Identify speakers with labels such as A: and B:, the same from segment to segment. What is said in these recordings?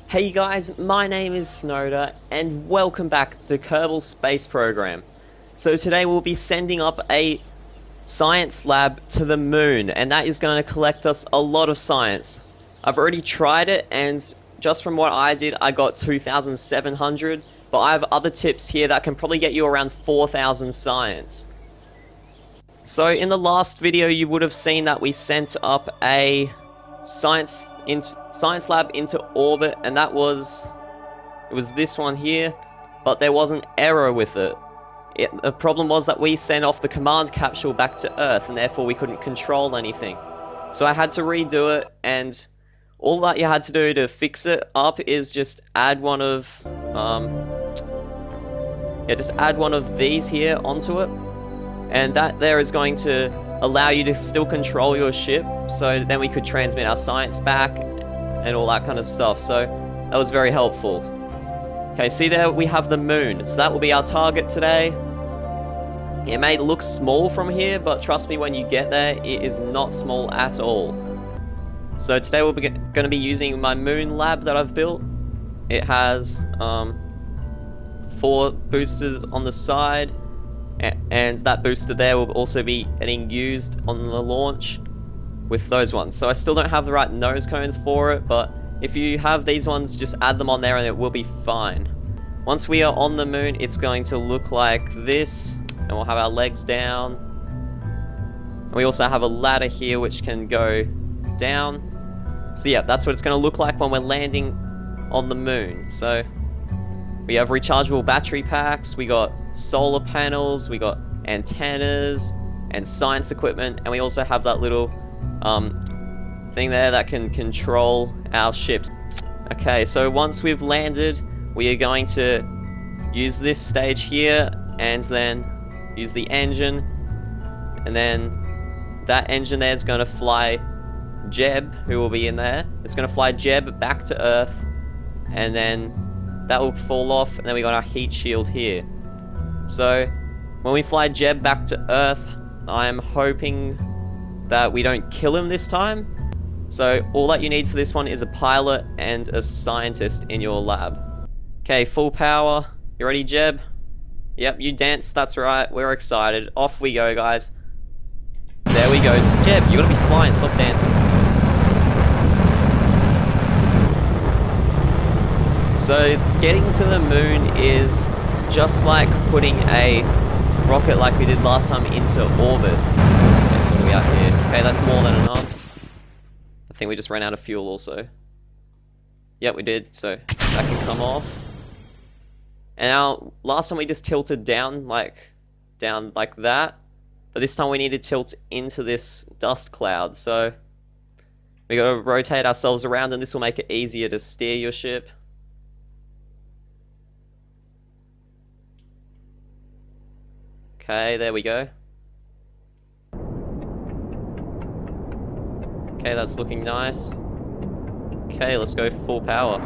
A: Hey guys, my name is Snowda, and welcome back to the Kerbal space program. So today we'll be sending up a science lab to the moon, and that is going to collect us a lot of science. I've already tried it, and just from what I did, I got 2,700, but I have other tips here that can probably get you around 4,000 science. So in the last video, you would have seen that we sent up a science lab into orbit, and it was this one here, but there was an error with it. The problem was that we sent off the command capsule back to Earth, and therefore we couldn't control anything. So I had to redo it, and all that you had to do to fix it up is just add one of these here onto it, and that there is going to allow you to still control your ship, so then we could transmit our science back and all that kind of stuff. So that was very helpful. Okay, see there we have the moon, so that will be our target today. It may look small from here, but trust me, when you get there, it is not small at all. So today we're going to be using my moon lab that I've built. It has 4 boosters on the side, and that booster there will also be getting used on the launch with those ones. So I still don't have the right nose cones for it, but if you have these ones, just add them on there and it will be fine. Once we are on the moon, it's going to look like this, and we'll have our legs down. And we also have a ladder here which can go down. So yeah, that's what it's going to look like when we're landing on the moon. So we have rechargeable battery packs, we got solar panels, we got antennas and science equipment, and we also have that little thing there that can control our ships. Okay, so once we've landed, we are going to use this stage here, and then use the engine, and then that engine there is going to fly Jeb, who will be in there. It's going to fly Jeb back to Earth, and then that will fall off, and then we got our heat shield here. So when we fly Jeb back to Earth, I'm hoping that we don't kill him this time. So all that you need for this one is a pilot and a scientist in your lab. Okay, full power. You ready, Jeb? Yep, you danced, that's right. We're excited. Off we go, guys. There we go. Jeb, you gotta be flying, stop dancing. So getting to the moon is just like putting a rocket like we did last time into orbit. Okay, so what are we at here? Okay, that's more than enough. I think we just ran out of fuel also. Yep, we did, so that can come off. And now, last time we just tilted down like that. But this time we need to tilt into this dust cloud, so we gotta rotate ourselves around, and this will make it easier to steer your ship. Okay, there we go. Okay, that's looking nice. Okay, let's go full power.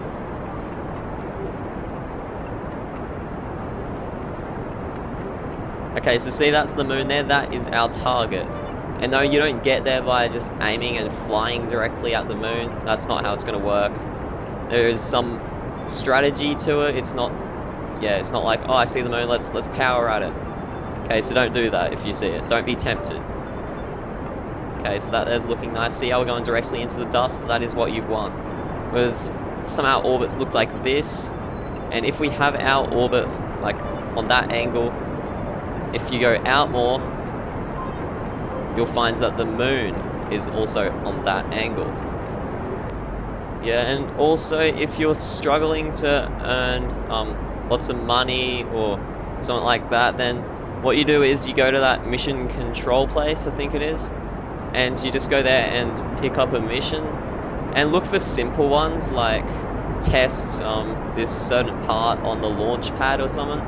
A: Okay, so see, that's the moon there, that is our target. And no, you don't get there by just aiming and flying directly at the moon. That's not how it's going to work. There is some strategy to it. It's not like, oh, I see the moon, let's power at it. Okay, so don't do that if you see it. Don't be tempted. Okay, so that is looking nice. See how we're going directly into the dust? That is what you want. Because some of our orbits look like this, and if we have our orbit like on that angle, if you go out more, you'll find that the moon is also on that angle. Yeah, and also if you're struggling to earn lots of money or something like that, then what you do is you go to that mission control place, I think it is, and you just go there and pick up a mission, and look for simple ones like test this certain part on the launch pad or something,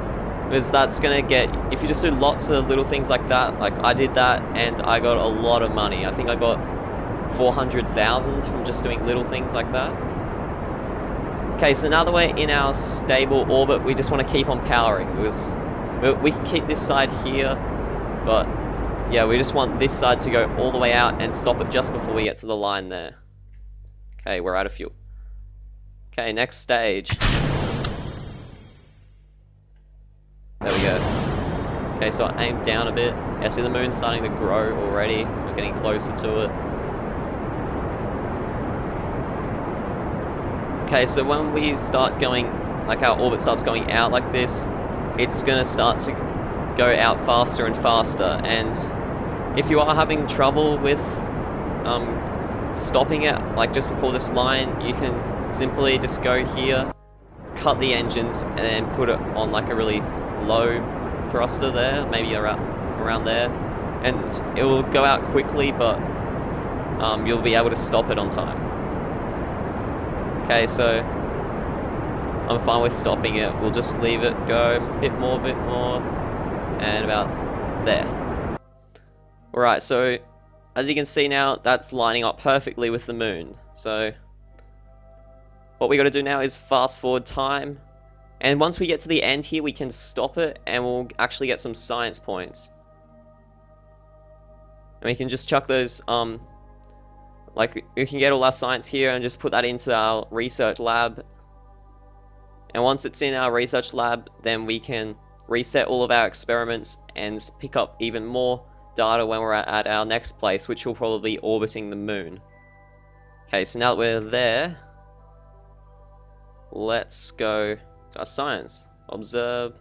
A: because that's gonna get, if you just do lots of little things like that, like I did that and I got a lot of money. I think I got 400,000 from just doing little things like that. Okay, so now that we're in our stable orbit, we just want to keep on powering, because we can keep this side here, but yeah, we just want this side to go all the way out and stop it just before we get to the line there. Okay, we're out of fuel. Okay, next stage. There we go. Okay, so I aimed down a bit. Yeah, see the moon's starting to grow already. We're getting closer to it. Okay, so when we start going, like our orbit starts going out like this, it's gonna start to go out faster and faster. And if you are having trouble with stopping it, like just before this line, you can simply just go here, cut the engines, and then put it on like a really low thruster there, maybe around there, and it will go out quickly, but you'll be able to stop it on time. Okay, so I'm fine with stopping it. We'll just leave it go a bit more, and about there. Alright, so as you can see now, that's lining up perfectly with the moon. So what we got to do now is fast forward time, and once we get to the end here, we can stop it, and we'll actually get some science points. And we can just chuck those, like, we can get all our science here and just put that into our research lab. And once it's in our research lab, then we can reset all of our experiments and pick up even more data when we're at our next place, which will probably be orbiting the moon. Okay, so now that we're there, let's go to our science. Observe.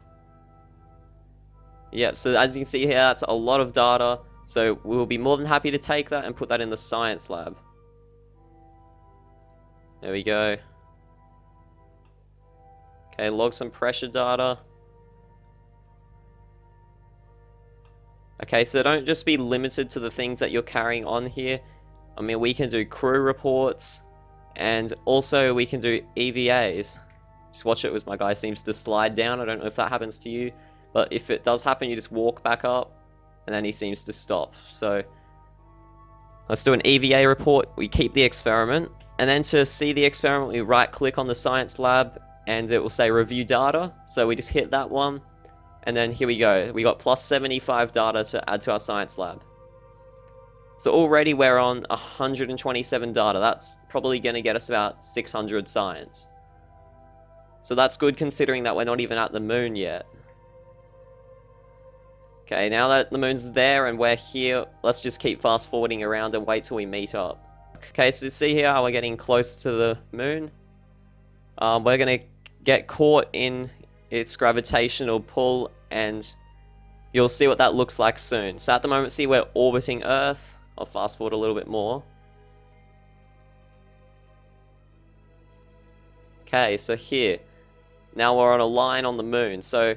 A: Yep, so as you can see here, that's a lot of data. So we'll be more than happy to take that and put that in the science lab. There we go. Okay, log some pressure data. Okay, so don't just be limited to the things that you're carrying on here. I mean, we can do crew reports, and also we can do EVAs. Just watch it as my guy seems to slide down. I don't know if that happens to you, but if it does happen, you just walk back up, and then he seems to stop. So let's do an EVA report. We keep the experiment, and then to see the experiment, we right-click on the science lab, and it will say review data. So we just hit that one, and then here we go. We got plus 75 data to add to our science lab. So already we're on 127 data. That's probably going to get us about 600 science. So that's good considering that we're not even at the moon yet. Okay, now that the moon's there and we're here, let's just keep fast forwarding around and wait till we meet up. Okay, so see here how we're getting close to the moon. We're going to get caught in its gravitational pull, and you'll see what that looks like soon. So at the moment, see we're orbiting Earth. I'll fast forward a little bit more. Okay, so here. Now we're on a line on the moon. So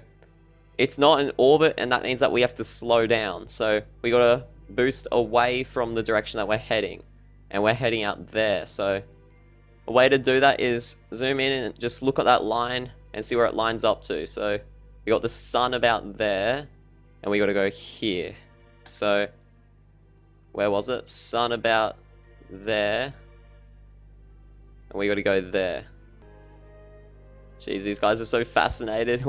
A: it's not in orbit, and that means that we have to slow down. So we got to boost away from the direction that we're heading. And we're heading out there. So a way to do that is zoom in and just look at that line and see where it lines up to. So we got the sun about there, and we got to go here. So where was it? Sun about there, and we got to go there. Jeez, these guys are so fascinated.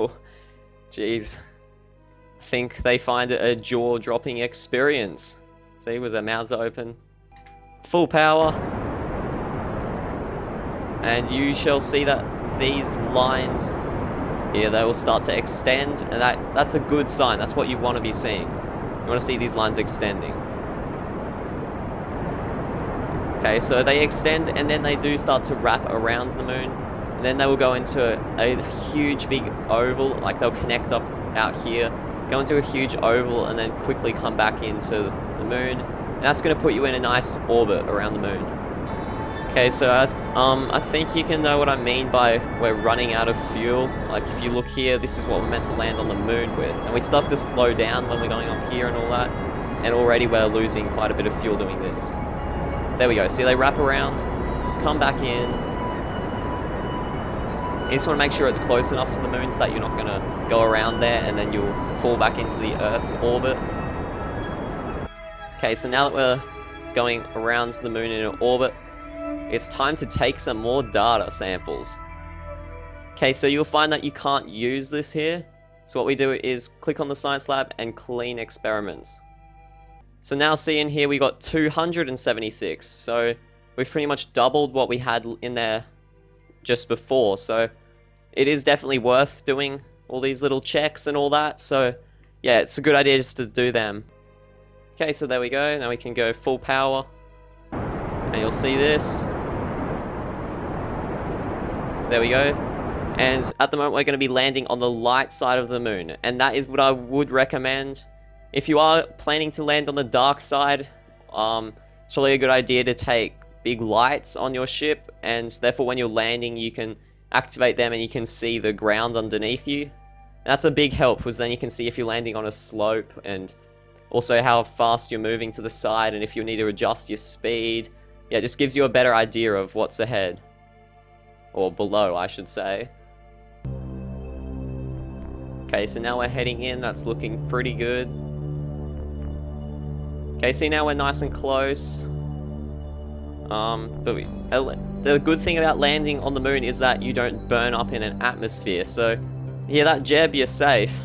A: Jeez, I think they find it a jaw-dropping experience. See, with their mouths open, full power, and you shall see that these lines here, they will start to extend, and that's a good sign. That's what you want to be seeing. You want to see these lines extending. Okay, so they extend, and then they do start to wrap around the moon, and then they will go into a huge big oval, like they'll connect up out here, go into a huge oval, and then quickly come back into the moon, and that's going to put you in a nice orbit around the moon. Okay, so I think you can know what I mean by we're running out of fuel. Like if you look here, this is what we're meant to land on the moon with, and we still have to slow down when we're going up here and all that, and already we're losing quite a bit of fuel doing this. There we go, see they wrap around, come back in. You just want to make sure it's close enough to the moon so that you're not going to go around there and then you'll fall back into the Earth's orbit. Okay, so now that we're going around the moon in an orbit, it's time to take some more data samples. Okay, so you'll find that you can't use this here. So what we do is click on the science lab and clean experiments. So now see in here we got 276. So we've pretty much doubled what we had in there just before, so it is definitely worth doing all these little checks and all that, so yeah, it's a good idea just to do them. Okay, so there we go, now we can go full power, and you'll see this. There we go. And at the moment we're going to be landing on the light side of the moon, and that is what I would recommend. If you are planning to land on the dark side, it's probably a good idea to take big lights on your ship, and therefore when you're landing you can activate them and you can see the ground underneath you. And that's a big help, because then you can see if you're landing on a slope, and also how fast you're moving to the side, and if you need to adjust your speed. Yeah, it just gives you a better idea of what's ahead. Or below, I should say. Okay, so now we're heading in, that's looking pretty good. Okay, see now we're nice and close. The good thing about landing on the moon is that you don't burn up in an atmosphere, so yeah, that Jeb, you're safe.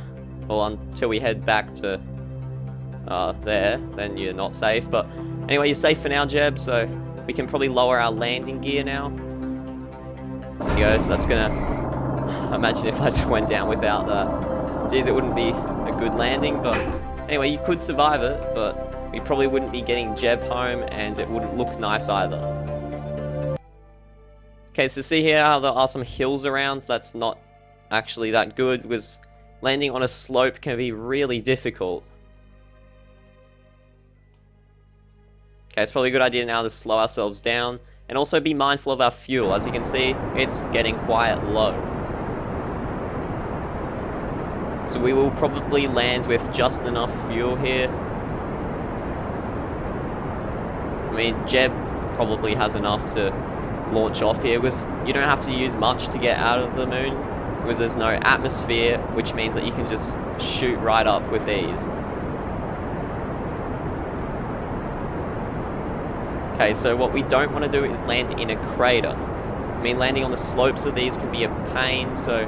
A: Well, until we head back to there, then you're not safe, but anyway, you're safe for now, Jeb, so we can probably lower our landing gear now. There you go, so that's gonna... Imagine if I just went down without that. Jeez, it wouldn't be a good landing, but anyway, you could survive it, but we probably wouldn't be getting Jeb home, and it wouldn't look nice either. Okay, so see here how there are some hills around. That's not actually that good, because landing on a slope can be really difficult. Okay, it's probably a good idea now to slow ourselves down, and also be mindful of our fuel. As you can see, it's getting quite low. So we will probably land with just enough fuel here. I mean, Jeb probably has enough to launch off here, because you don't have to use much to get out of the moon, because there's no atmosphere, which means that you can just shoot right up with ease. Okay, so what we don't want to do is land in a crater. I mean, landing on the slopes of these can be a pain, so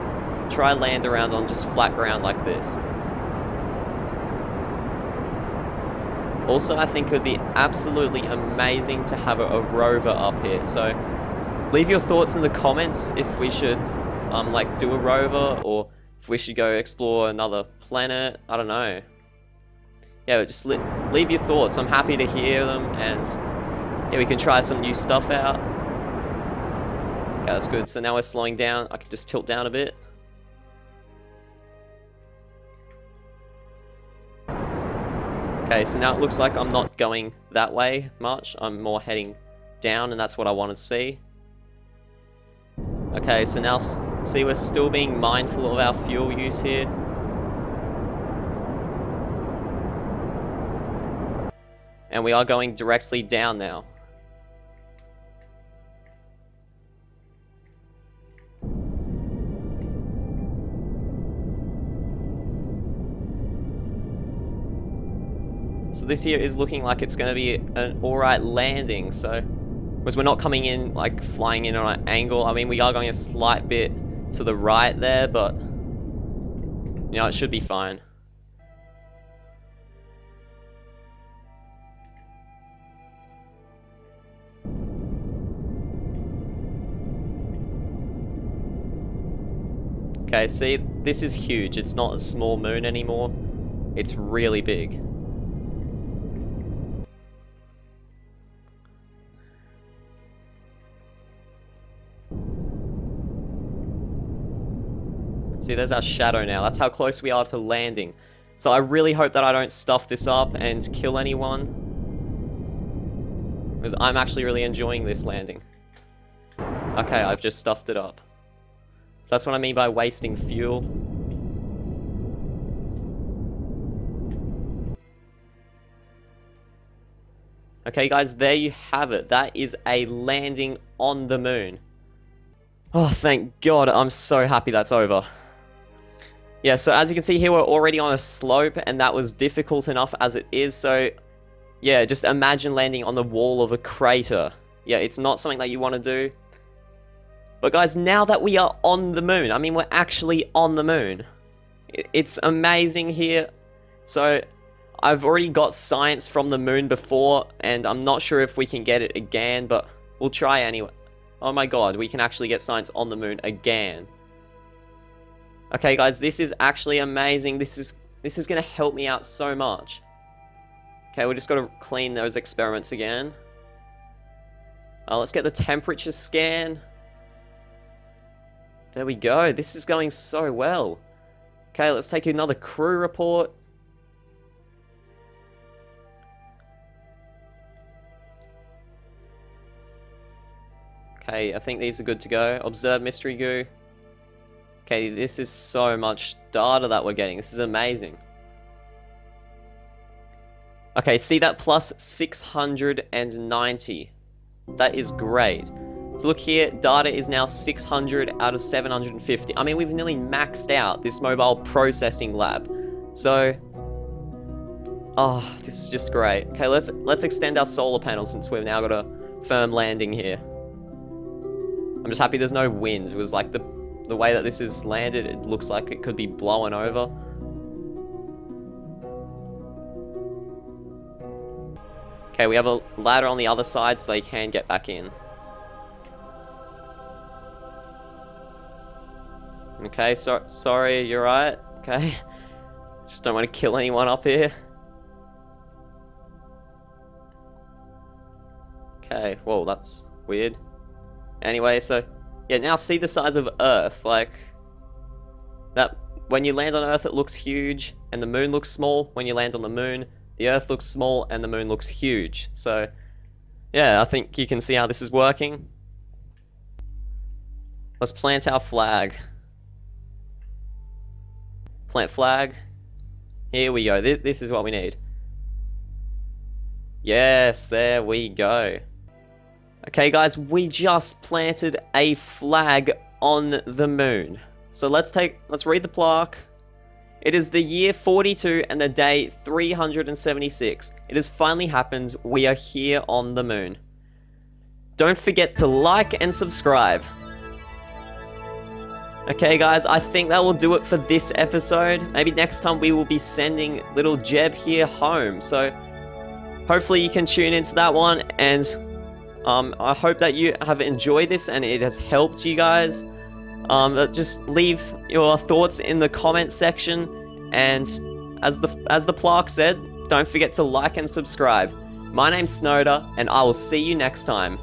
A: try land around on just flat ground like this. Also, I think it would be absolutely amazing to have a rover up here, so leave your thoughts in the comments if we should like do a rover, or if we should go explore another planet. I don't know. Yeah, but just leave your thoughts. I'm happy to hear them, and yeah, we can try some new stuff out. Okay, that's good. So now we're slowing down. I can just tilt down a bit. Okay, so now it looks like I'm not going that way much. I'm more heading down, and that's what I want to see. Okay, so now see, we're still being mindful of our fuel use here. And we are going directly down now. So this here is looking like it's going to be an alright landing, so... Because we're not coming in, like, flying in on an angle. I mean, we are going a slight bit to the right there, but... You know, it should be fine. Okay, see, this is huge. It's not a small moon anymore. It's really big. See, there's our shadow now. That's how close we are to landing. So I really hope that I don't stuff this up and kill anyone, because I'm actually really enjoying this landing. Okay, I've just stuffed it up. So that's what I mean by wasting fuel. Okay guys, there you have it. That is a landing on the moon. Oh, thank God. I'm so happy that's over. Yeah, so as you can see here, we're already on a slope, and that was difficult enough as it is, so... Yeah, just imagine landing on the wall of a crater. Yeah, it's not something that you want to do. But guys, now that we are on the moon, I mean, we're actually on the moon. It's amazing here. So, I've already got science from the moon before, and I'm not sure if we can get it again, but we'll try anyway. Oh my god, we can actually get science on the moon again. Okay, guys, this is actually amazing. This is gonna help me out so much. Okay, we just gotta clean those experiments again. Let's get the temperature scan. There we go. This is going so well. Okay, let's take another crew report. Okay, I think these are good to go. Observe mystery goo. Okay, this is so much data that we're getting. This is amazing. Okay, see that plus 690. That is great. So look here, data is now 600 out of 750. I mean, we've nearly maxed out this mobile processing lab. So, oh, this is just great. Okay, let's extend our solar panels since we've now got a firm landing here. I'm just happy there's no wind. It was like the way that this is landed, it looks like it could be blowing over. Okay, we have a ladder on the other side so they can get back in. Okay, sorry, you're right. Okay. Just don't want to kill anyone up here. Okay, whoa, that's weird. Anyway, so, yeah, now see the size of Earth, like, that, when you land on Earth it looks huge, and the moon looks small. When you land on the moon, the Earth looks small, and the moon looks huge. So, yeah, I think you can see how this is working. Let's plant our flag. Plant flag. Here we go. This is what we need. Yes, there we go. Okay, guys, we just planted a flag on the moon. So let's read the plaque. It is the year 42 and the day 376. It has finally happened. We are here on the moon. Don't forget to like and subscribe. Okay, guys, I think that will do it for this episode. Maybe next time we will be sending little Jeb here home. So hopefully you can tune into that one. And I hope that you have enjoyed this and it has helped you guys. Just leave your thoughts in the comment section, and as the plaque said, don't forget to like and subscribe. My name's Snowda, and I will see you next time.